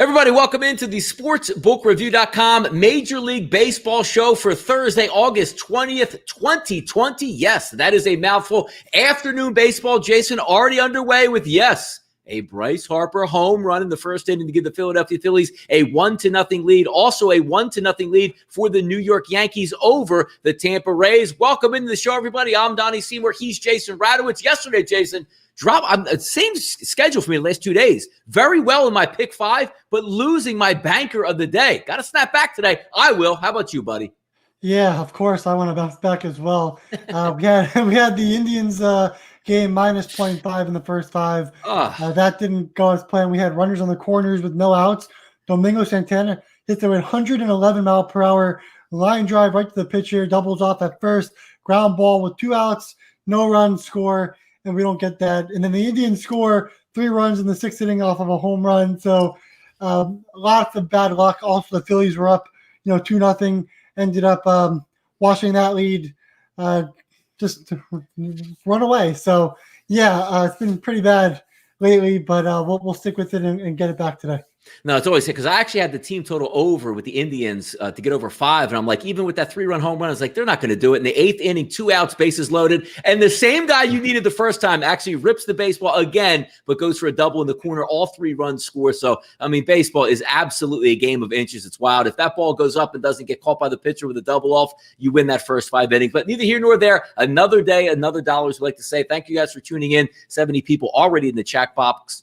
Everybody, welcome into the sportsbookreview.com Major League Baseball show for Thursday, August 20th, 2020. Yes, that is a mouthful. Afternoon baseball, Jason, already underway with, a Bryce Harper home run in the first inning to give the Philadelphia Phillies a 1-0 lead. Also a 1-0 lead for the New York Yankees over the Tampa Rays. Welcome into the show, everybody. I'm Donnie Seymour. He's Jason Radowitz. Yesterday, Jason, same schedule for me the last 2 days. Very well in my pick five, but losing my banker of the day. Got to snap back today. I will. How about you, buddy? Yeah, of course. I want to bounce back as well. We had the Indians game minus 0.5 in the first five. That didn't go as planned. We had runners on the corners with no outs. Domingo Santana hit the 111 mile per hour line drive right to the pitcher, doubles off at first, ground ball with 2 outs, no run score. And we don't get that. And then the Indians score 3 runs in the 6th inning off of a home run. So lots of bad luck. Also, the Phillies were up, 2-0. Ended up washing that lead, just to run away. So it's been pretty bad lately, but we'll stick with it and get it back today. No, it's always because I actually had the team total over with the Indians to get over 5. And I'm like, even with that 3-run home run, I was like, they're not going to do it. In the 8th inning, 2 outs, bases loaded. And the same guy you needed the first time actually rips the baseball again, but goes for a double in the corner. All 3 runs score. So, baseball is absolutely a game of inches. It's wild. If that ball goes up and doesn't get caught by the pitcher with a double off, you win that first 5 innings. But neither here nor there. Another day, another dollars. We'd like to say thank you guys for tuning in. 70 people already in the chat box.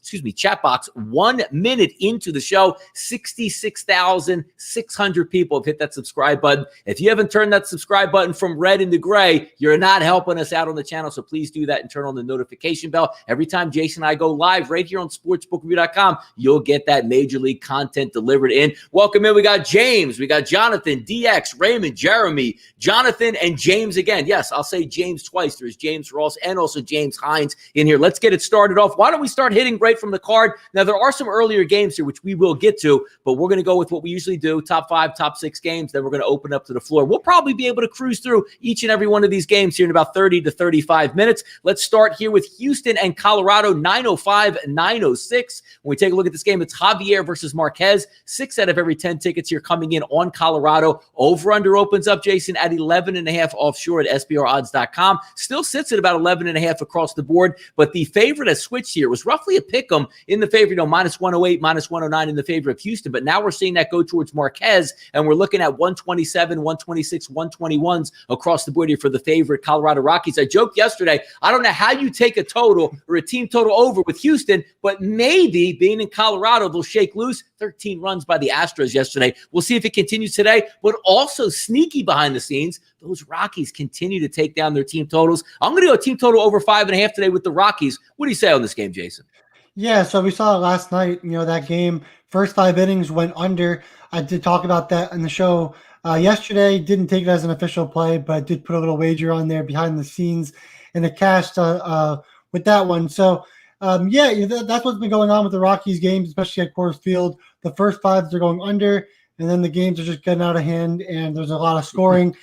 1 minute into the show. 66,600 people have hit that subscribe button. If you haven't turned that subscribe button from red into gray, you're not helping us out on the channel. So please do that and turn on the notification bell. Every time Jason and I go live right here on sportsbookreview.com, you'll get that major league content delivered in. Welcome in. We got James. We got Jonathan, DX, Raymond, Jeremy, Jonathan, and James again. Yes, I'll say James twice. There's James Ross and also James Hines in here. Let's get it started off. Why don't we start hitting right from the card? Now, there are some earlier games here, which we will get to, but we're going to go with what we usually do, top 5, top 6 games. Then we're going to open up to the floor. We'll probably be able to cruise through each and every one of these games here in about 30 to 35 minutes. Let's start here with Houston and Colorado, 905, 906. When we take a look at this game, it's Javier versus Marquez. 6 out of every 10 tickets here coming in on Colorado. Over-under opens up, Jason, at 11.5 offshore at SBRodds.com. Still sits at about 11.5 across the board, but the favorite has switched here. It was roughly a pick 'em in the favor, minus 108, minus 109 in the favor of Houston, but now we're seeing that go towards Marquez, and we're looking at 127, 126, 121s across the board here for the favorite Colorado Rockies. I joked yesterday, I don't know how you take a total or a team total over with Houston, but maybe being in Colorado, they'll shake loose. 13 runs by the Astros yesterday. We'll see if it continues today, but also sneaky behind the scenes, those Rockies continue to take down their team totals. I'm going to go team total over 5.5 today with the Rockies. What do you say on this game, Jason? Yeah, so we saw it last night, that game, first 5 innings went under. I did talk about that in the show yesterday. Didn't take it as an official play, but did put a little wager on there behind the scenes, and it cashed with that one. So, that's what's been going on with the Rockies games, especially at Coors Field. The first 5 are going under, and then the games are just getting out of hand, and there's a lot of scoring.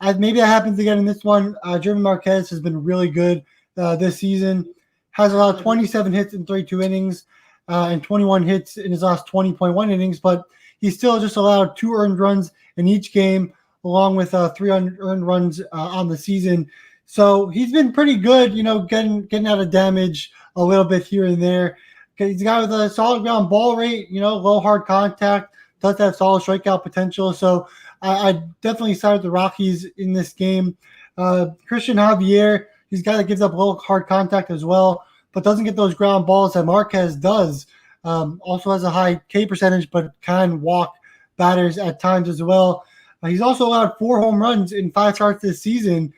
Maybe that happens again in this one. German Marquez has been really good this season. Has allowed 27 hits in 32 innings and 21 hits in his last 20.1 innings, but he still just allowed 2 earned runs in each game, along with 3 unearned runs on the season. So he's been pretty good, getting out of damage a little bit here and there. He's a guy with a solid ground ball rate, low hard contact, does have solid strikeout potential. So I definitely side with the Rockies in this game. Christian Javier, he's a guy that gives up low hard contact as well, but doesn't get those ground balls that Marquez does. Also has a high K percentage, but can walk batters at times as well. He's also allowed 4 home runs in 5 starts this season,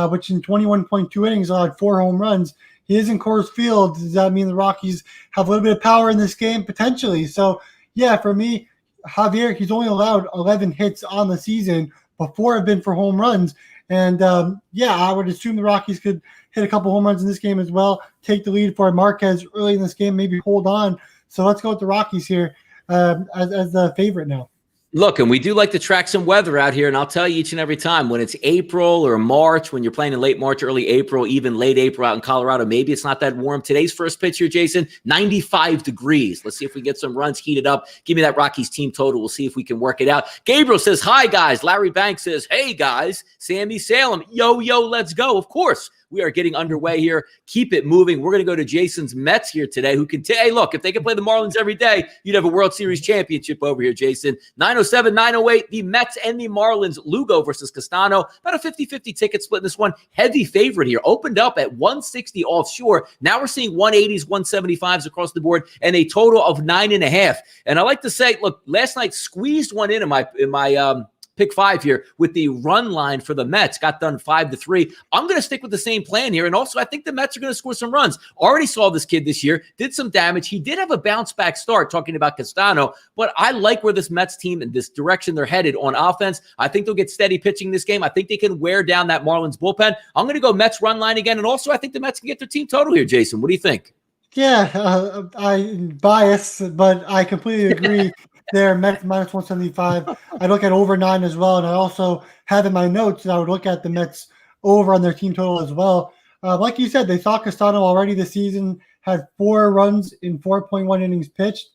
which in 21.2 innings allowed 4 home runs. He is in Coors Field. Does that mean the Rockies have a little bit of power in this game? Potentially. So, for me, Javier, he's only allowed 11 hits on the season. Before have been for home runs. And, I would assume the Rockies could hit a couple home runs in this game as well, take the lead for Marquez early in this game, maybe hold on. So let's go with the Rockies here as the favorite now. Look, and we do like to track some weather out here, and I'll tell you each and every time when it's April or March, when you're playing in late March, early April, even late April out in Colorado, maybe it's not that warm. Today's first pitch here, Jason, 95 degrees. Let's see if we get some runs heated up. Give me that Rockies team total. We'll see if we can work it out. Gabriel says, hi, guys. Larry Banks says, hey, guys. Sammy Salem, yo, let's go. Of course. We are getting underway here. Keep it moving. We're going to go to Jason's Mets here today, who can hey, look, if they could play the Marlins every day, you'd have a World Series championship over here, Jason. 907, 908, the Mets and the Marlins. Lugo versus Castano. About a 50-50 ticket split in this one. Heavy favorite here. Opened up at 160 offshore. Now we're seeing 180s, 175s across the board, and a total of 9.5. And I like to say, look, last night squeezed one in my pick 5 here with the run line for the Mets. Got done 5-3. I'm going to stick with the same plan here. And also, I think the Mets are going to score some runs. Already saw this kid this year. Did some damage. He did have a bounce back start, talking about Castano. But I like where this Mets team and this direction they're headed on offense. I think they'll get steady pitching this game. I think they can wear down that Marlins bullpen. I'm going to go Mets run line again. And also, I think the Mets can get their team total here, Jason. What do you think? Yeah, I'm biased, but I completely agree. There, Mets minus 175. I look at over 9 as well, and I also have in my notes that I would look at the Mets over on their team total as well. Like you said, they saw Castano already this season, had 4 runs in 4.1 innings pitched.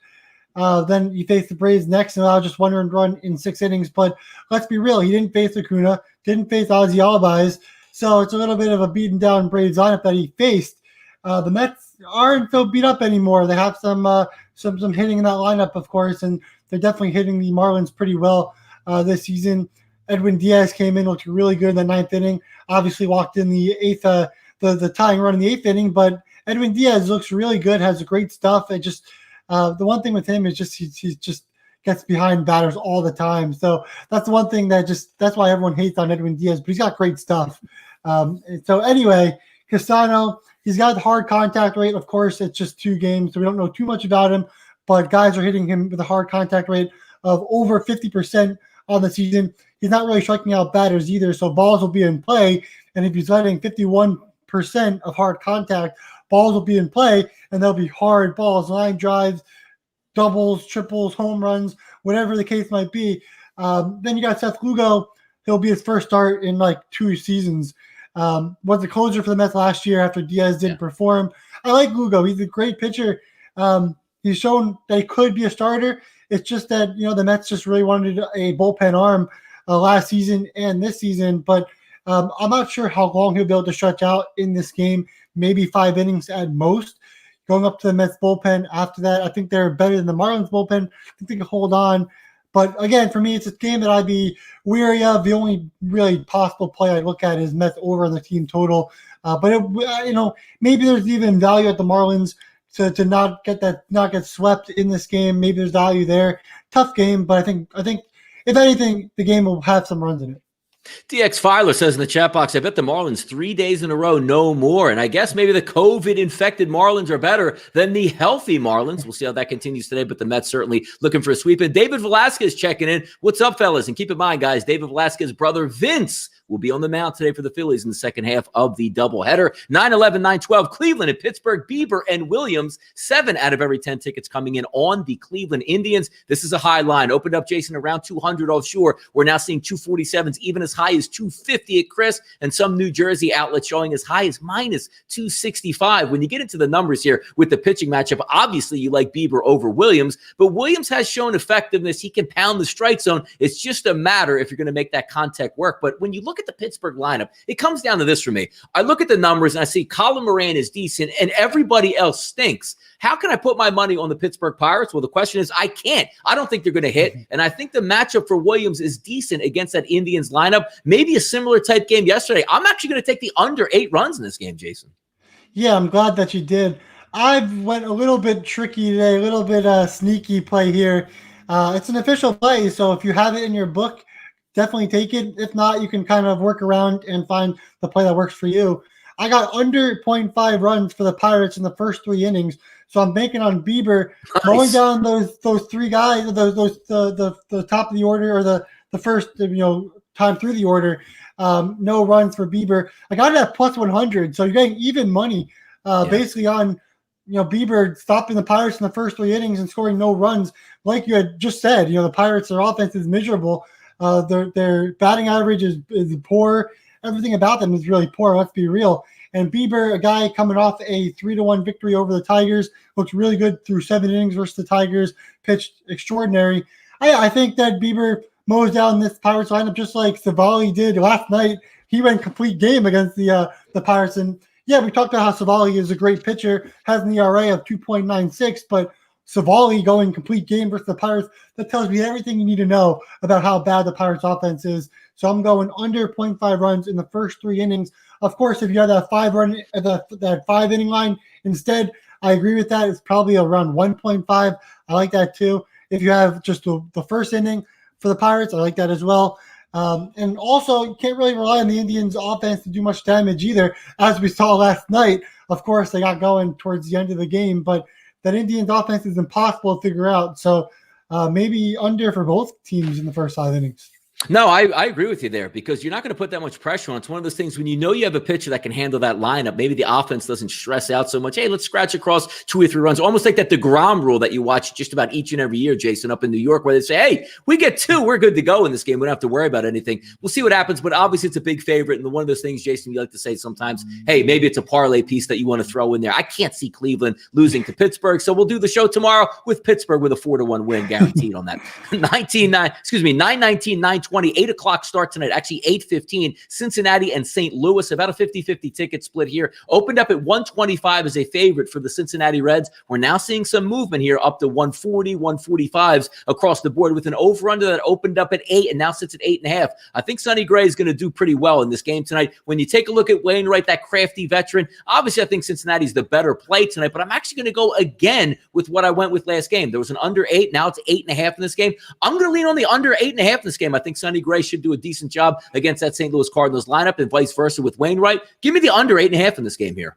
Then you face the Braves next, and I'll just 1 run in 6 innings. But let's be real, he didn't face Acuna, didn't face Ozzy Albies, so it's a little bit of a beaten down Braves lineup that he faced. The Mets aren't so beat up anymore. They have some hitting in that lineup, of course, and they're definitely hitting the Marlins pretty well this season. Edwin Diaz came in, looked really good in the 9th inning. Obviously walked in the 8th, the tying run in the 8th inning, but Edwin Diaz looks really good, has great stuff. It just the one thing with him is just he just gets behind batters all the time. So that's the one thing that's why everyone hates on Edwin Diaz, but he's got great stuff. So anyway, Castano, he's got the hard contact rate. Of course, it's just 2 games, so we don't know too much about him. But guys are hitting him with a hard contact rate of over 50% on the season. He's not really striking out batters either, so balls will be in play. And if he's letting 51% of hard contact, balls will be in play, and they'll be hard balls, line drives, doubles, triples, home runs, whatever the case might be. Then you got Seth Lugo. He'll be his first start in like 2 seasons. Was the closer for the Mets last year after Diaz didn't perform. I like Lugo. He's a great pitcher. He's shown that he could be a starter. It's just that, the Mets just really wanted a bullpen arm last season and this season. But I'm not sure how long he'll be able to stretch out in this game. Maybe 5 innings at most. Going up to the Mets bullpen after that, I think they're better than the Marlins bullpen. I think they can hold on. But again, for me, it's a game that I'd be weary of. The only really possible play I look at is Mets over on the team total. But maybe there's even value at the Marlins to not get swept in this game. Maybe there's value there. Tough game, but I think if anything, the game will have some runs in it. DX Filer says in the chat box, I bet the Marlins 3 days in a row, no more. And I guess maybe the COVID-infected Marlins are better than the healthy Marlins. We'll see how that continues today, but the Mets certainly looking for a sweep. And David Velasquez checking in. What's up, fellas? And keep in mind, guys, David Velasquez's brother Vince will be on the mound today for the Phillies in the second half of the doubleheader. 9-11, 9-12, Cleveland and Pittsburgh, Bieber and Williams. 7 out of every 10 tickets coming in on the Cleveland Indians. This is a high line. Opened up, Jason, around 200 offshore. We're now seeing 247s, even as high as 250 at Chris, and some New Jersey outlets showing as high as minus 265. When you get into the numbers here with the pitching matchup, obviously you like Bieber over Williams, but Williams has shown effectiveness. He can pound the strike zone. It's just a matter if you're going to make that contact work. But when you look at the Pittsburgh lineup, it comes down to this for me. I look at the numbers and I see Colin Moran is decent and everybody else stinks. How can I put my money on the Pittsburgh Pirates? Well, the question is, I can't. I don't think they're going to hit. And I think the matchup for Williams is decent against that Indians lineup. Maybe a similar type game yesterday. I'm actually going to take the under 8 runs in this game, Jason. Yeah, I'm glad that you did. I went a little bit tricky today, a little bit sneaky play here. It's an official play, so if you have it in your book, definitely take it. If not, you can kind of work around and find the play that works for you. I got under 0.5 runs for the Pirates in the first 3 innings, so I'm banking on Bieber mowing down those 3 guys, the top of the order or the first time through the order. No runs for Bieber. I got it at plus 100, so you're getting even money basically on Bieber stopping the Pirates in the first 3 innings and scoring no runs, like you had just said. The Pirates, their offense is miserable. Their batting average is poor. Everything about them is really poor. Let's be real. And Bieber, a guy coming off a 3-1 victory over the Tigers, looked really good through 7 innings versus the Tigers, pitched extraordinary. I think that Bieber mows down this Pirates lineup just like Savali did last night. He went complete game against the Pirates. And yeah, we talked about how Savali is a great pitcher, has an ERA of 2.96, but Savali going complete game versus the Pirates, that tells me everything you need to know about how bad the Pirates offense is. So I'm going under 0.5 runs in the first 3 innings. Of course, if you have that 5-inning line instead, I agree with that. It's probably around 1.5. I like that too. If you have just the first inning for the Pirates, I like that as well. And also, you can't really rely on the Indians' offense to do much damage either, as we saw last night. Of course, they got going towards the end of the game, but that Indians' offense is impossible to figure out. So maybe under for both teams in the first 5 innings. No, I agree with you there, because you're not going to put that much pressure on. It's one of those things when you know you have a pitcher that can handle that lineup, maybe the offense doesn't stress out so much. Hey, let's scratch across 2 or 3 runs. Almost like that DeGrom rule that you watch just about each and every year, Jason, up in New York, where they say, hey, we get 2, we're good to go in this game. We don't have to worry about anything. We'll see what happens, but obviously it's a big favorite. And one of those things, Jason, you like to say sometimes, hey, maybe it's a parlay piece that you want to throw in there. I can't see Cleveland losing to Pittsburgh, so we'll do the show tomorrow with Pittsburgh with a 4-1 win guaranteed on that. 9:19, 9:20, 8 o'clock start tonight, actually 8:15, Cincinnati and St. Louis, about a 50-50 ticket split here. Opened up at 125 as a favorite for the Cincinnati Reds. We're now seeing some movement here up to 140, 145s across the board with an over-under that opened up at 8 and now sits at 8.5. I think Sonny Gray is going to do pretty well in this game tonight. When you take a look at Wainwright, that crafty veteran, obviously I think Cincinnati's the better play tonight, but I'm actually going to go again with what I went with last game. There was an under 8, now it's 8.5 in this game. I'm going to lean on the under 8.5 in this game. I think Sonny Gray should do a decent job against that St. Louis Cardinals lineup and vice versa with Wainwright. Give me the under 8.5 in this game here.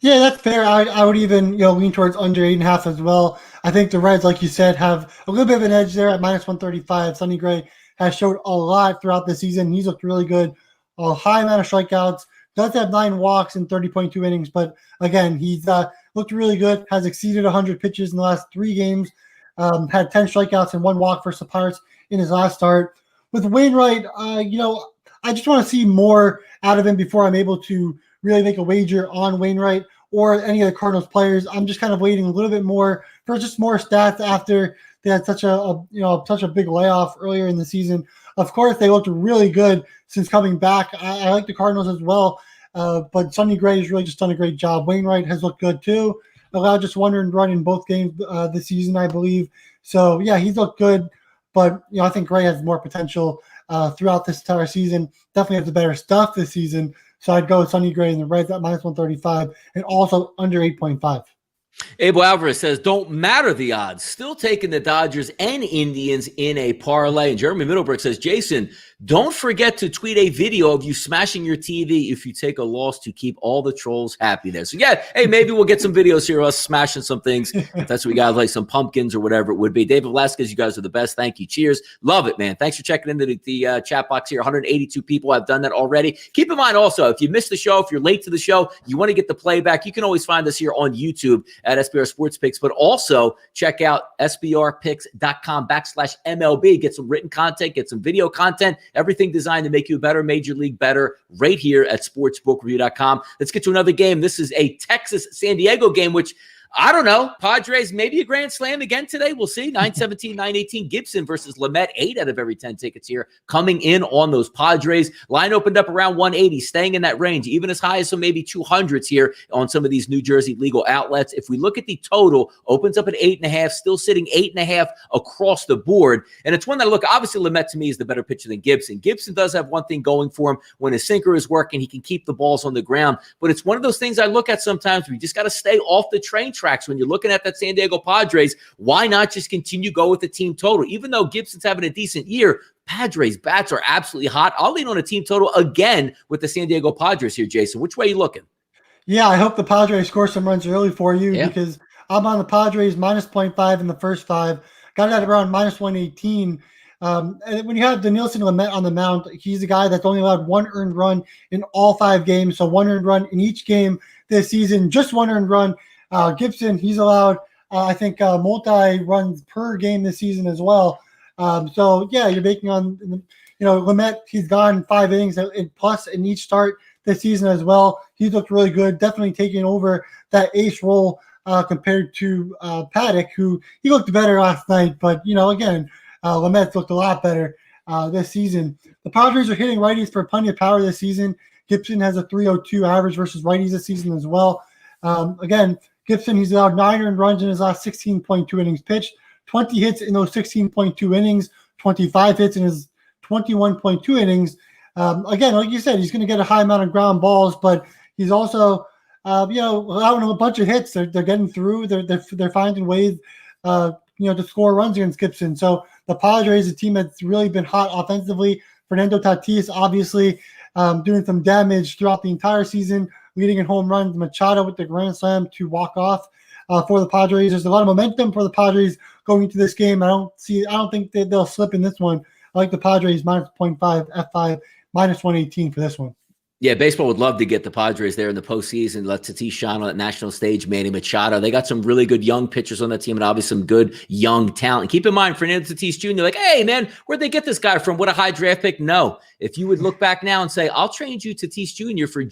Yeah, that's fair. I would even lean towards under 8.5 as well. I think the Reds, like you said, have a little bit of an edge there at -135. Sonny Gray has showed a lot throughout the season. He's looked really good. A high amount of strikeouts. Does have 9 walks in 30.2 innings, but again, he's looked really good. Has exceeded 100 pitches in the last 3 games. Had 10 strikeouts and 1 walk versus the Pirates in his last start. With Wainwright, I just want to see more out of him before I'm able to really make a wager on Wainwright or any of the Cardinals players. I'm just kind of waiting a little bit more for just more stats after they had such a big layoff earlier in the season. Of course, they looked really good since coming back. I like the Cardinals as well, but Sonny Gray has really just done a great job. Wainwright has looked good too. Allowed just 1 earned run in both games this season, I believe. So yeah, he's looked good. But I think Gray has more potential throughout this entire season. Definitely has the better stuff this season. So I'd go with Sonny Gray and the Reds at -135 and also under 8.5. Abel Alvarez says, don't matter the odds. Still taking the Dodgers and Indians in a parlay. And Jeremy Middlebrook says, Jason, don't forget to tweet a video of you smashing your TV if you take a loss to keep all the trolls happy there. So, yeah, hey, maybe we'll get some videos here of us smashing some things. If that's what we got, like some pumpkins or whatever it would be. David Velasquez, you guys are the best. Thank you. Cheers. Love it, man. Thanks for checking into the chat box here. 182 people have done that already. Keep in mind also, if you missed the show, if you're late to the show, you want to get the playback, you can always find us here on YouTube at SBR Sports Picks, but also check out sbrpicks.com/MLB. Get some written content, get some video content, everything designed to make you a better Major League better right here at sportsbookreview.com. Let's get to another game. This is a Texas-San Diego game, which I don't know. Padres, maybe a grand slam again today. We'll see. 9:17, 9:18. Gibson versus Lamet. 8 out of every 10 tickets here coming in on those Padres. Line opened up around 180, staying in that range, even as high as some maybe 200s here on some of these New Jersey legal outlets. If we look at the total, opens up at 8.5, still sitting 8.5 across the board. And it's one that, look, obviously Lamet to me is the better pitcher than Gibson. Gibson does have one thing going for him. When his sinker is working, he can keep the balls on the ground. But it's one of those things I look at sometimes. We just got to stay off the train tracks when you're looking at that San Diego Padres. Why not just continue go with the team total? Even though Gibson's having a decent year, Padres bats are absolutely hot. I'll lean on a team total again with the San Diego Padres here, Jason. Which way are you looking? Yeah, I hope the Padres score some runs early for you because I'm on the Padres -0.5 in the first 5. Got it at around -118. And when you have Danielson Lamet on the mound, he's a guy that's only allowed 1 earned run in all 5 games. So 1 earned run in each game this season, just 1 earned run Gibson, he's allowed, I think, multi-runs per game this season as well. So, yeah, you're making on, Lamet, he's gone 5 innings plus in each start this season as well. He's looked really good, definitely taking over that ace role compared to Paddock, who he looked better last night. But, again, Lamet's looked a lot better this season. The Padres are hitting righties for plenty of power this season. Gibson has a 302 average versus righties this season as well. Again, Gibson, he's allowed 9 earned runs in his last 16.2 innings pitched, 20 hits in those 16.2 innings, 25 hits in his 21.2 innings. Again, like you said, he's going to get a high amount of ground balls, but he's also, allowing a bunch of hits. They're getting through. They're finding ways, to score runs against Gibson. So the Padres, a team that's really been hot offensively. Fernando Tatis, obviously, doing some damage throughout the entire season, leading in home runs. Machado with the grand slam to walk off for the Padres. There's a lot of momentum for the Padres going into this game. I don't think that they'll slip in this one. I like the Padres minus 0.5, F5, minus 118 for this one. Yeah, baseball would love to get the Padres there in the postseason. Let Tatis shine on that national stage. Manny Machado. They got some really good young pitchers on that team and obviously some good young talent. Keep in mind, Fernando Tatis Jr., like, hey, man, where'd they get this guy from? What a high draft pick. No. If you would look back now and say, I'll trade you Tatis Jr. for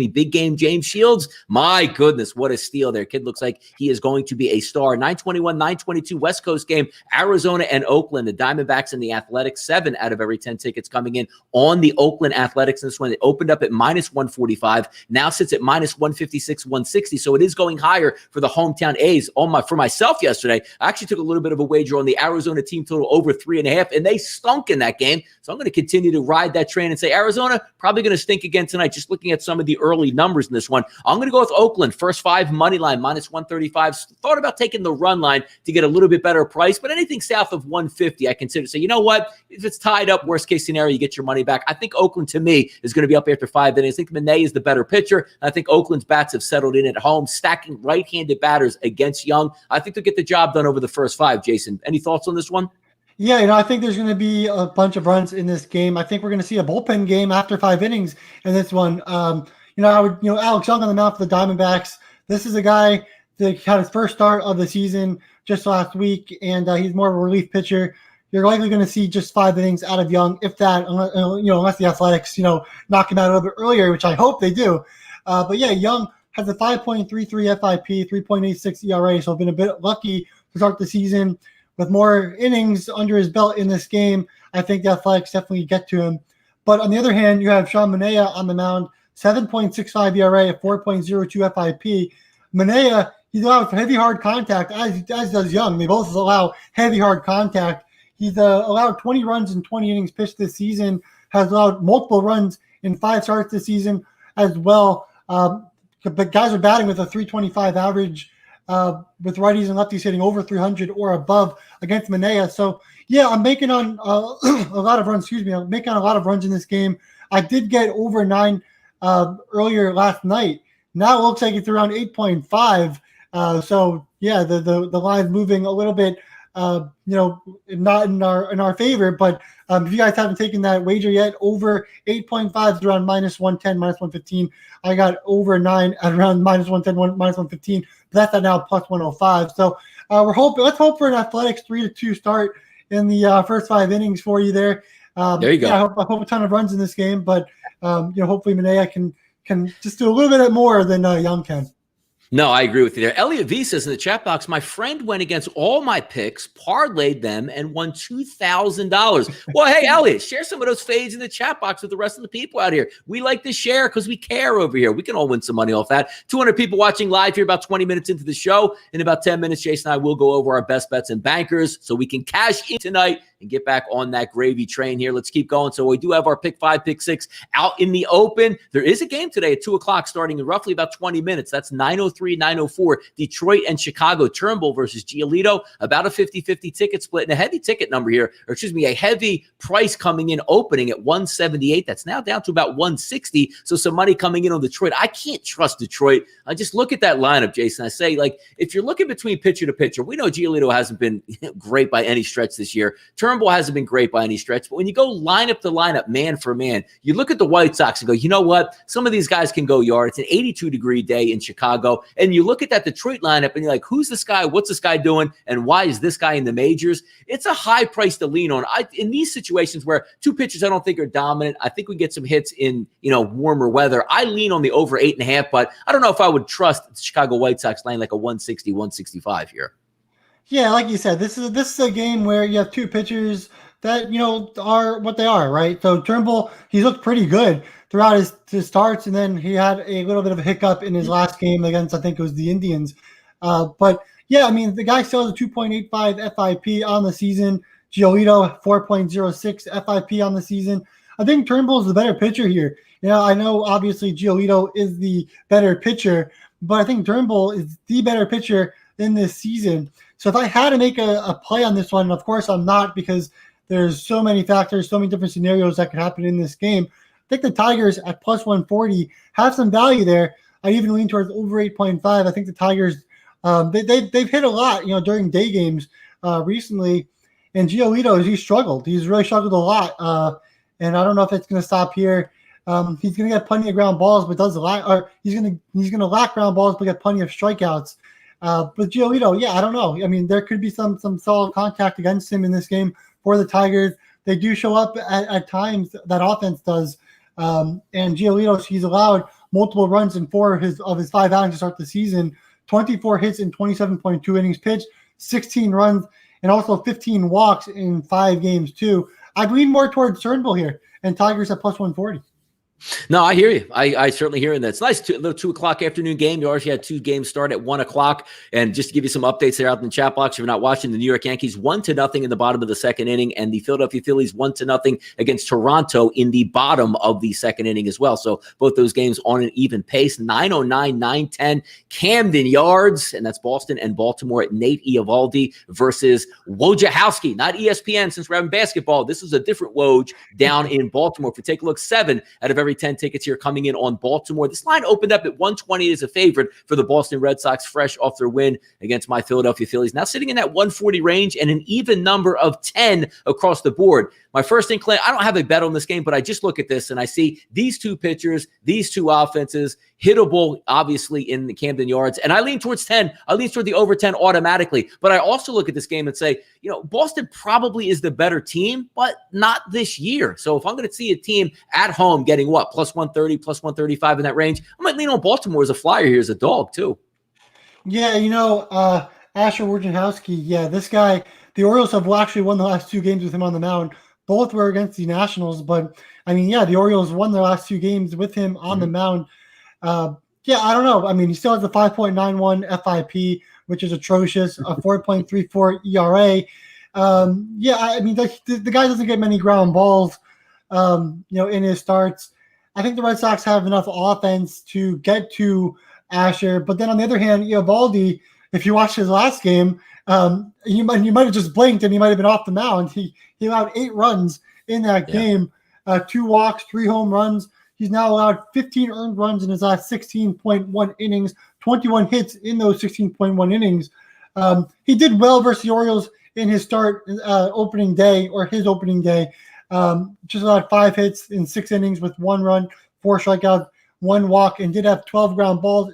big game James Shields, my goodness, what a steal there. Kid looks like he is going to be a star. 921, 922 West Coast game, Arizona and Oakland, the Diamondbacks and the Athletics, 7 out of every 10 tickets coming in on the Oakland Athletics in this one. It opened up at minus 145, now sits at minus 156, 160. So it is going higher for the hometown A's. For myself yesterday, I actually took a little bit of a wager on the Arizona team total over 3.5, and they stunk in that game. So I'm going to continue to ride that train and say Arizona probably going to stink again tonight. Just looking at some of the early numbers in this one, I'm going to go with Oakland first 5 money line minus 135. Thought about taking the run line to get a little bit better price, but anything south of 150, I consider. So you know what? If it's tied up, worst case scenario, you get your money back. I think Oakland to me is going to be up after 5 innings. I think Manet is the better pitcher. I think Oakland's bats have settled in at home, stacking right-handed batters against Young. I think they'll get the job done over the first 5. Jason, any thoughts on this one? Yeah, I think there's going to be a bunch of runs in this game. I think we're going to see a bullpen game after 5 innings in this one. Alex Young on the mound for the Diamondbacks. This is a guy that had his first start of the season just last week, and he's more of a relief pitcher. You're likely going to see just 5 innings out of Young, if that, unless the Athletics, knock him out a little bit earlier, which I hope they do. But yeah, Young has a 5.33 FIP, 3.86 ERA, so been a bit lucky to start the season with more innings under his belt in this game. I think the Athletics definitely get to him. But on the other hand, you have Sean Manaea on the mound, 7.65 ERA, a 4.02 FIP. Manaea, he's allowed heavy hard contact, as does Young. They both allow heavy hard contact. He's allowed 20 runs in 20 innings pitched this season, has allowed multiple runs in 5 starts this season as well. But guys are batting with a 325 average, with righties and lefties hitting over 300 or above against Manaea. So, yeah, I'm making on a lot of runs. I'm making on a lot of runs in this game. I did get over 9 earlier last night. Now it looks like it's around 8.5. So, yeah, the line's moving a little bit. Not in our favor, but if you guys haven't taken that wager yet, over 8.5 is around minus 110, minus 115. I got over 9 at around minus 110, minus 115. But that's at now plus 105. So let's hope for an Athletics 3-2 start in the first 5 innings for you there. There you go. Yeah, I hope a ton of runs in this game, but hopefully Manaea can just do a little bit more than Young can. No, I agree with you there. Elliot V says in the chat box, my friend went against all my picks, parlayed them, and won $2,000. Well, hey, Elliot, share some of those fades in the chat box with the rest of the people out here. We like to share because we care over here. We can all win some money off that. 200 people watching live here about 20 minutes into the show. In about 10 minutes, Jason and I will go over our best bets and bankers so we can cash in tonight and get back on that gravy train here. Let's keep going. So we do have our pick 5, pick 6 out in the open. There is a game today at 2 o'clock starting in roughly about 20 minutes. That's 9:03, 9:04. Detroit and Chicago, Turnbull versus Giolito. About a 50-50 ticket split and a heavy ticket number here, a heavy price coming in opening at 178. That's now down to about 160. So some money coming in on Detroit. I can't trust Detroit. I just look at that lineup, Jason. I say, if you're looking between pitcher to pitcher, we know Giolito hasn't been great by any stretch this year. Turnbull Turnbull hasn't been great by any stretch, but when you go lineup to lineup, man for man, you look at the White Sox and go, you know what? Some of these guys can go yard. It's an 82-degree day in Chicago. And you look at that Detroit lineup and you're like, who's this guy? What's this guy doing? And why is this guy in the majors? It's a high price to lean on. In these situations where two pitchers I don't think are dominant, I think we get some hits in, warmer weather. I lean on the over 8.5, but I don't know if I would trust the Chicago White Sox laying like a 160, 165 here. Yeah, like you said, this is a game where you have two pitchers that are what they are, right? So Turnbull, he looked pretty good throughout his starts, and then he had a little bit of a hiccup in his last game against, I think it was the Indians. But yeah, I mean, the guy still has a 2.85 FIP on the season. Giolito 4.06 FIP on the season. I think Turnbull is the better pitcher here. I know obviously Giolito is the better pitcher, but I think Turnbull is the better pitcher in this season. So if I had to make a play on this one, and of course I'm not because there's so many factors, so many different scenarios that could happen in this game. I think the Tigers at plus 140 have some value there. I even lean towards over 8.5. I think the Tigers, they've hit a lot, during day games recently. And Giolito, he's struggled. He's really struggled a lot. And I don't know if it's going to stop here. He's going to get plenty of ground balls, but he's going to lack ground balls, but get plenty of strikeouts. But Giolito, yeah, I don't know. I mean, there could be some solid contact against him in this game for the Tigers. They do show up at times, that offense does. And Giolito, he's allowed multiple runs in 4 of his 5 outings to start the season, 24 hits in 27.2 innings pitched, 16 runs, and also 15 walks in 5 games too. I'd lean more towards Turnbull here and Tigers at plus 140. No, I hear you. I certainly hear you. It's nice. Little 2 o'clock afternoon game. You already had 2 games start at 1 o'clock. And just to give you some updates there out in the chat box, if you're not watching, the New York Yankees 1-0 in the bottom of the second inning, and the Philadelphia Phillies 1-0 against Toronto in the bottom of the second inning as well. So both those games on an even pace. 9:09, 9:10 Camden Yards, and that's Boston and Baltimore at Nate Eovaldi versus Wojciechowski. Not ESPN, since we're having basketball. This is a different Woj down in Baltimore. If you take a look, 7 out of every 10 tickets here coming in on Baltimore. This line opened up at 120 as a favorite for the Boston Red Sox, fresh off their win against my Philadelphia Phillies. Now sitting in that 140 range and an even number of 10 across the board. My first incline, I don't have a bet on this game, but I just look at this and I see these two pitchers, these two offenses, hittable, obviously, in the Camden Yards. And I lean towards 10. I lean toward the over 10 automatically. But I also look at this game and say, Boston probably is the better team, but not this year. So if I'm going to see a team at home getting what, plus 130, plus 135 in that range, I might lean on Baltimore as a flyer here as a dog too. Yeah, Asher Wojciechowski, yeah, this guy, the Orioles have actually won the last 2 games with him on the mound. Both were against the Nationals, but I mean, yeah, the Orioles won their last 2 games with him on the mound. Yeah, I don't know. I mean, he still has a 5.91 FIP, which is atrocious, a 4.34 ERA. Yeah, I mean, the guy doesn't get many ground balls, in his starts. I think the Red Sox have enough offense to get to Asher. But then on the other hand, Eovaldi, if you watch his last game, you might have just blinked and he might have been off the mound. He allowed 8 runs in that game, 2 walks, 3 home runs. He's now allowed 15 earned runs in his last 16.1 innings, 21 hits in those 16.1 innings. He did well versus the Orioles in his opening day. Just allowed 5 hits in 6 innings with 1 run, 4 strikeouts, 1 walk, and did have 12 ground balls.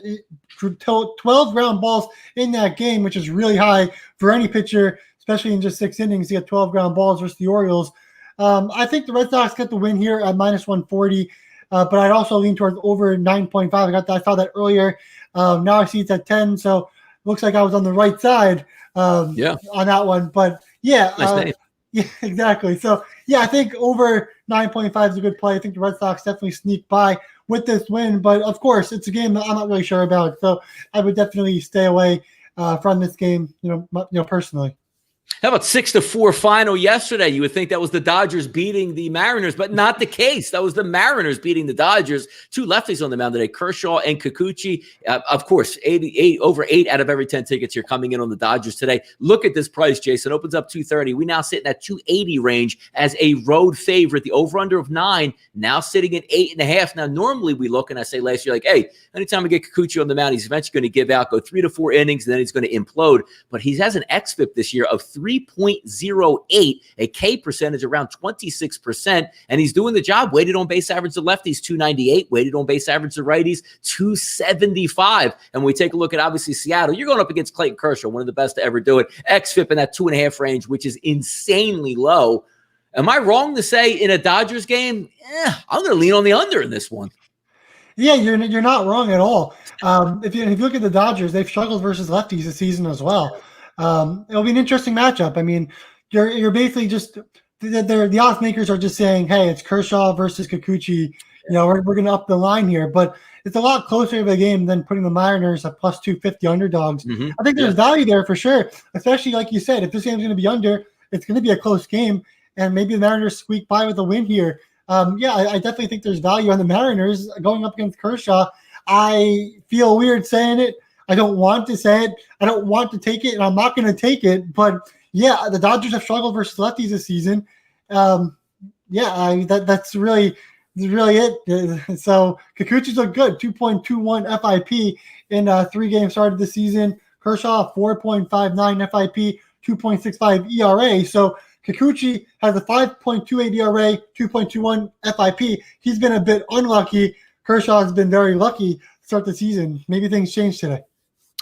12 ground balls in that game, which is really high for any pitcher, especially in just 6 innings to get 12 ground balls versus the Orioles. I think the Red Sox get the win here at minus 140, but I'd also lean towards over 9.5. I saw that earlier. Now I see it's at 10, so looks like I was on the right side on that one. But yeah, nice yeah, exactly. So yeah, I think over 9.5 is a good play. I think the Red Sox definitely sneak by with this win, but of course it's a game that I'm not really sure about. So I would definitely stay away from this game, personally. How about 6-4 final yesterday? You would think that was the Dodgers beating the Mariners, but not the case. That was the Mariners beating the Dodgers. 2 lefties on the mound today, Kershaw and Kikuchi. Of course, over 8 out of every 10 tickets here coming in on the Dodgers today. Look at this price, Jason. Opens up 230. We now sit in that 280 range as a road favorite. The over-under of 9 now sitting at 8.5. Now, normally we look, and I say last year, like, hey, anytime we get Kikuchi on the mound, he's eventually going to give out, go 3 to 4 innings, and then he's going to implode. But he has an xFIP this year of 3.08, a K percentage around 26%, and he's doing the job. Weighted on base average to lefties, 298. Weighted on base average to righties, 275. And when we take a look at, obviously, Seattle, you're going up against Clayton Kershaw, one of the best to ever do it. XFIP in that 2.5 range, which is insanely low. Am I wrong to say in a Dodgers game, I'm going to lean on the under in this one? Yeah, you're not wrong at all. If you look at the Dodgers, they've struggled versus lefties this season as well. It'll be an interesting matchup. I mean, you're basically just the odds makers are just saying, hey, it's Kershaw versus Kikuchi. We're going to up the line here, but it's a lot closer of a game than putting the Mariners at plus 250 underdogs. Mm-hmm. I think there's value there for sure, especially like you said, if this game's going to be under, it's going to be a close game, and maybe the Mariners squeak by with a win here. I definitely think there's value on the Mariners going up against Kershaw. I feel weird saying it. I don't want to say it. I don't want to take it, and I'm not going to take it. But, the Dodgers have struggled versus lefties this season. That's really it. So Kikuchi's look good, 2.21 FIP in 3 games started this season. Kershaw, 4.59 FIP, 2.65 ERA. So Kikuchi has a 5.28 ERA, 2.21 FIP. He's been a bit unlucky. Kershaw has been very lucky to start the season. Maybe things change today.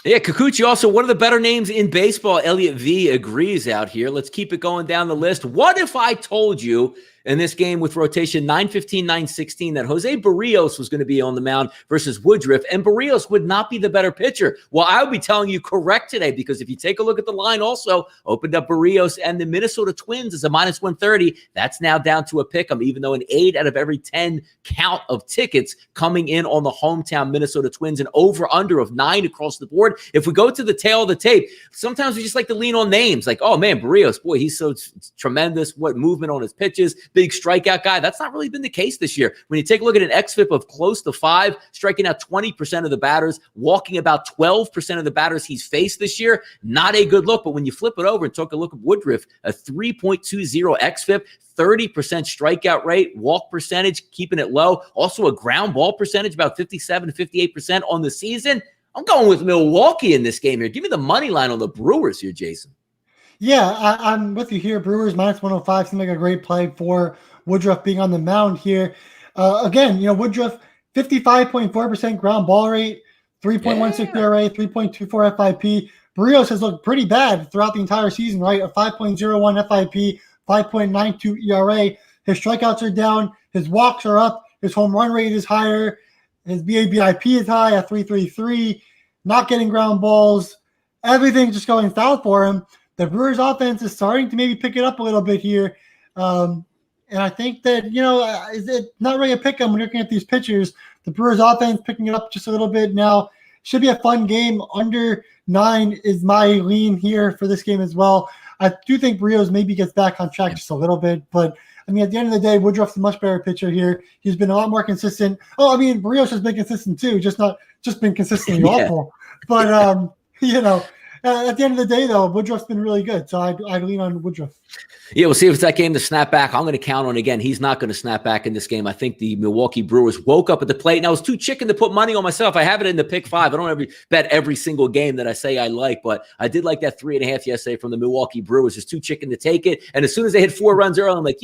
Yeah, Kikuchi also one of the better names in baseball. Elliot V agrees out here. Let's keep it going down the list. What if I told you in this game with rotation 9-15, 9-16 that Jose Barrios was going to be on the mound versus Woodruff, and Barrios would not be the better pitcher? Well, I would be telling you correct today, because if you take a look at the line also, opened up Barrios and the Minnesota Twins as a minus 130. That's now down to a pick 'em, even though an 8 out of every 10 count of tickets coming in on the hometown Minnesota Twins, and over-under of 9 across the board. If we go to the tail of the tape, sometimes we just like to lean on names like, oh man, Barrios, boy, he's so tremendous. What movement on his pitches. Big strikeout guy. That's not really been the case this year. When you take a look at an XFIP of close to 5, striking out 20% of the batters, walking about 12% of the batters he's faced this year, not a good look. But when you flip it over and take a look at Woodruff, a 3.20 XFIP, 30% strikeout rate, walk percentage, keeping it low. Also a ground ball percentage, about 57 to 58% on the season. I'm going with Milwaukee in this game here. Give me the money line on the Brewers here, Jason. Yeah, I'm with you here. Brewers minus 105 seems like a great play for Woodruff being on the mound here. Again, Woodruff, 55.4% ground ball rate, 3.16 ERA, 3.24 FIP. Barrios has looked pretty bad throughout the entire season, right? A 5.01 FIP, 5.92 ERA. His strikeouts are down. His walks are up. His home run rate is higher. His BABIP is high at 3.33. Not getting ground balls. Everything's just going south for him. The Brewers offense is starting to maybe pick it up a little bit here. And I think that, it's not really a pick 'em when you're looking at these pitchers. The Brewers offense picking it up just a little bit now. Should be a fun game. Under 9 is my lean here for this game as well. I do think Barrios maybe gets back on track just a little bit. But, at the end of the day, Woodruff's a much better pitcher here. He's been a lot more consistent. Barrios has been consistent too, just been consistently awful. But, at the end of the day, though, Woodruff's been really good, so I'd lean on Woodruff. Yeah, we'll see if it's that game to snap back. I'm going to count on, again, he's not going to snap back in this game. I think the Milwaukee Brewers woke up at the plate, and I was too chicken to put money on myself. I have it in the pick 5. I don't ever bet every single game that I say I like, but I did like that 3.5 yesterday from the Milwaukee Brewers. It's too chicken to take it, and as soon as they hit 4 runs early, I'm like,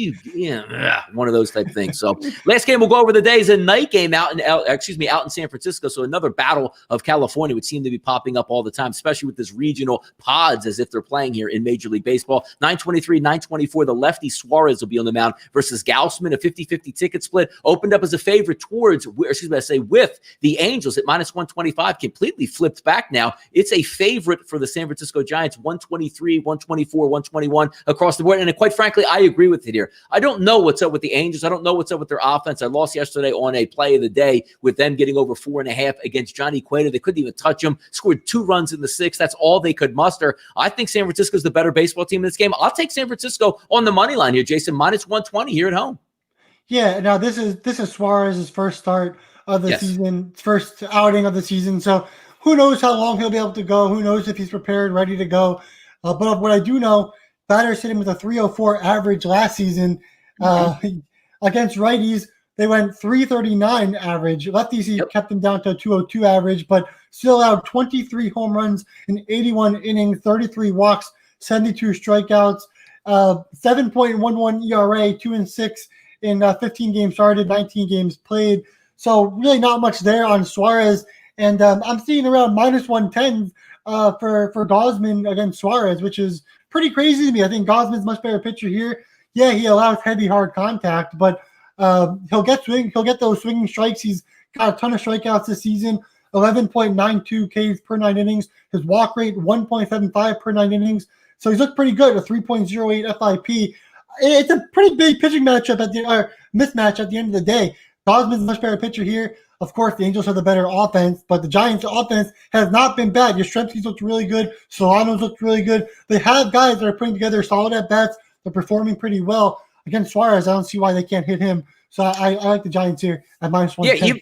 one of those type of things. So last game we'll go over the day is a night game out in San Francisco, so another battle of California would seem to be popping up all the time, especially with this regional pods as if they're playing here in Major League Baseball. 9:23, 9:24, the lefty Suarez will be on the mound versus Gaussman, a 50-50 ticket split. Opened up as a favorite with the Angels at minus 125, completely flipped back now. It's a favorite for the San Francisco Giants, 123, 124, 121 across the board. And quite frankly, I agree with it here. I don't know what's up with the Angels. I don't know what's up with their offense. I lost yesterday on a play of the day with them getting over 4.5 against Johnny Cueto. They couldn't even touch him. Scored 2 runs in the 6th. That's all they could muster. I think San Francisco's the better baseball team in this game. I'll take San Francisco on the money line here, Jason, minus 120 here at home. Yeah, now this is Suarez's first start of the season, first outing of the season. So who knows how long he'll be able to go? Who knows if he's prepared, ready to go? But what I do know, batters hit him with a 304 average last season. Against righties, they went 339 average. Lefties, he kept them down to a 202 average, but still allowed 23 home runs in 81 innings, 33 walks, 72 strikeouts, 7.11 ERA, 2-6 in 15 games started, 19 games played. So really not much there on Suarez. And I'm seeing around -110 for Gausman against Suarez, which is pretty crazy to me. I think Gausman's much better pitcher here. Yeah, he allows heavy, hard contact, but he'll get those swinging strikes. He's got a ton of strikeouts this season, 11.92 Ks per 9 innings. His walk rate, 1.75 per 9 innings. So he's looked pretty good, a 3.08 FIP. It's a pretty big pitching matchup mismatch at the end of the day. Gausman's a much better pitcher here. Of course, the Angels have the better offense, but the Giants' offense has not been bad. Yastrzemski's looked really good. Solano's looked really good. They have guys that are putting together solid at-bats. They're performing pretty well. Against Suarez, I don't see why they can't hit him. So I like the Giants here at -110. Yeah,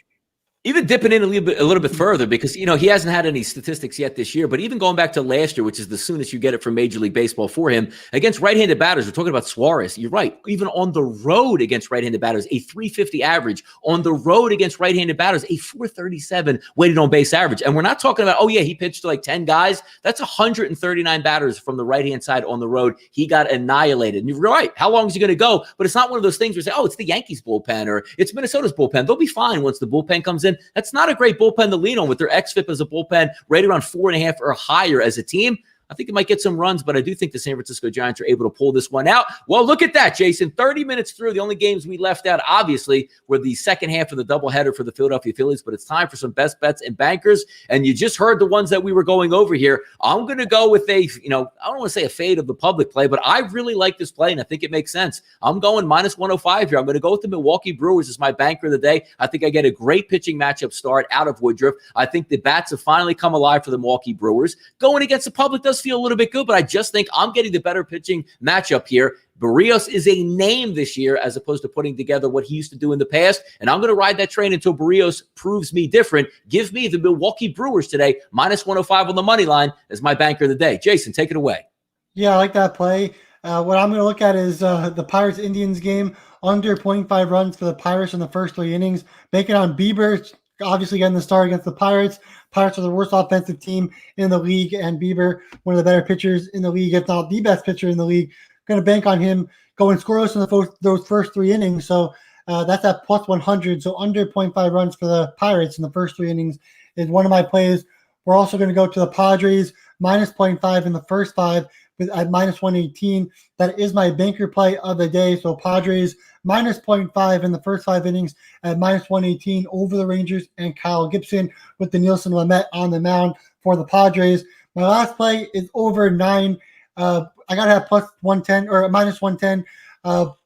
even dipping in a little bit further, because he hasn't had any statistics yet this year, but even going back to last year, which is the soonest you get it from Major League Baseball for him, against right-handed batters, we're talking about Suarez. You're right. Even on the road against right-handed batters, a 350 average. On the road against right-handed batters, a 437 weighted on base average. And we're not talking about, he pitched to like 10 guys. That's 139 batters from the right-hand side on the road. He got annihilated. And you're right. How long is he going to go? But it's not one of those things where you say, it's the Yankees bullpen or it's Minnesota's bullpen. They'll be fine once the bullpen comes in. That's not a great bullpen to lean on with their xFIP as a bullpen right around 4.5 or higher as a team. I think it might get some runs, but I do think the San Francisco Giants are able to pull this one out. Well, look at that, Jason. 30 minutes through. The only games we left out, obviously, were the second half of the doubleheader for the Philadelphia Phillies, but it's time for some best bets and bankers, and you just heard the ones that we were going over here. I'm going to go with I don't want to say a fade of the public play, but I really like this play, and I think it makes sense. I'm going -105 here. I'm going to go with the Milwaukee Brewers as my banker of the day. I think I get a great pitching matchup start out of Woodruff. I think the bats have finally come alive for the Milwaukee Brewers. Going against the public does feel a little bit good, but I just think I'm getting the better pitching matchup here. Barrios is a name this year as opposed to putting together what he used to do in the past, and I'm going to ride that train until Barrios proves me different. Give me the Milwaukee Brewers today, -105 on the money line as my banker of the day. Jason, take it away. Yeah, I like that play. What I'm going to look at is the Pirates-Indians game, under 0.5 runs for the Pirates in the first 3 innings. Banking on Bieber, obviously getting the start against the Pirates. Pirates are the worst offensive team in the league, and Bieber, one of the better pitchers in the league, if not the best pitcher in the league. Going to bank on him going scoreless in those first 3 innings. So that's at +100. So under 0.5 runs for the Pirates in the first 3 innings is one of my plays. We're also going to go to the Padres, -0.5 in the first 5 at -118. That is my banker play of the day. So Padres -0.5 in the first 5 innings at -118 over the Rangers and Kyle Gibson with the Nielsen Lamet on the mound for the Padres. My last play is over 9. I got to have +110 or -110.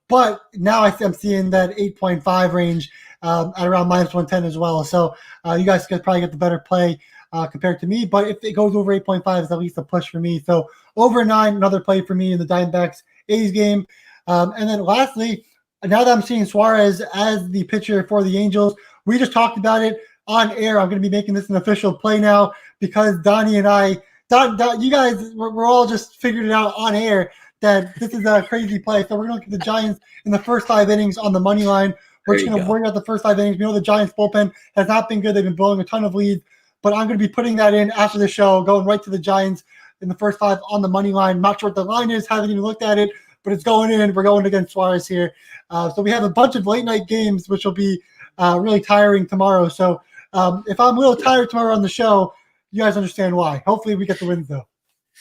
But now I'm seeing that 8.5 range at around -110 as well. So you guys could probably get the better play compared to me. But if it goes over 8.5, it's at least a push for me. So over 9, another play for me in the Diamondbacks A's game. And then lastly, now that I'm seeing Suarez as the pitcher for the Angels, we just talked about it on air. I'm going to be making this an official play now because Donnie and I, you guys, we're all just figured it out on air that this is a crazy play. So we're going to look at the Giants in the first 5 innings on the money line. We're just going to worry about the first 5 innings. We know the Giants bullpen has not been good. They've been blowing a ton of leads, but I'm going to be putting that in after the show, going right to the Giants in the first 5 on the money line. Not sure what the line is. Haven't even looked at it, but it's going in. We're going against Suarez here. So we have a bunch of late night games, which will be really tiring tomorrow. So if I'm a little tired tomorrow on the show, you guys understand why. Hopefully we get the wins, though.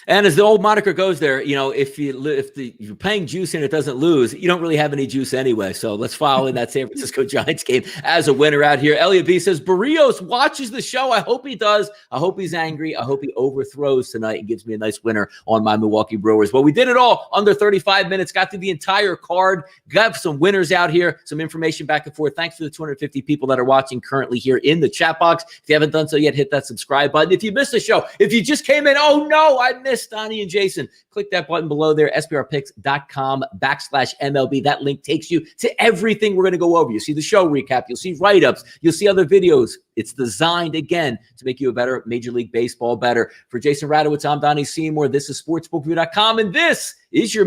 And as the old moniker goes there, if you're paying juice and it doesn't lose, you don't really have any juice anyway. So let's file in that San Francisco Giants game as a winner out here. Elliot B says, Barrios watches the show. I hope he does. I hope he's angry. I hope he overthrows tonight and gives me a nice winner on my Milwaukee Brewers. Well, we did it all under 35 minutes, got through the entire card, got some winners out here, some information back and forth. Thanks to the 250 people that are watching currently here in the chat box. If you haven't done so yet, hit that subscribe button. If you missed the show, if you just came in, oh no, I missed Donnie and Jason, click that button below there, SBRpicks.com/MLB. That link takes you to everything we're going to go over. You see the show recap. You'll see write-ups. You'll see other videos. It's designed, again, to make you a better Major League Baseball better. For Jason Radowitz, I'm Donnie Seymour. This is SportsBookView.com, and this is your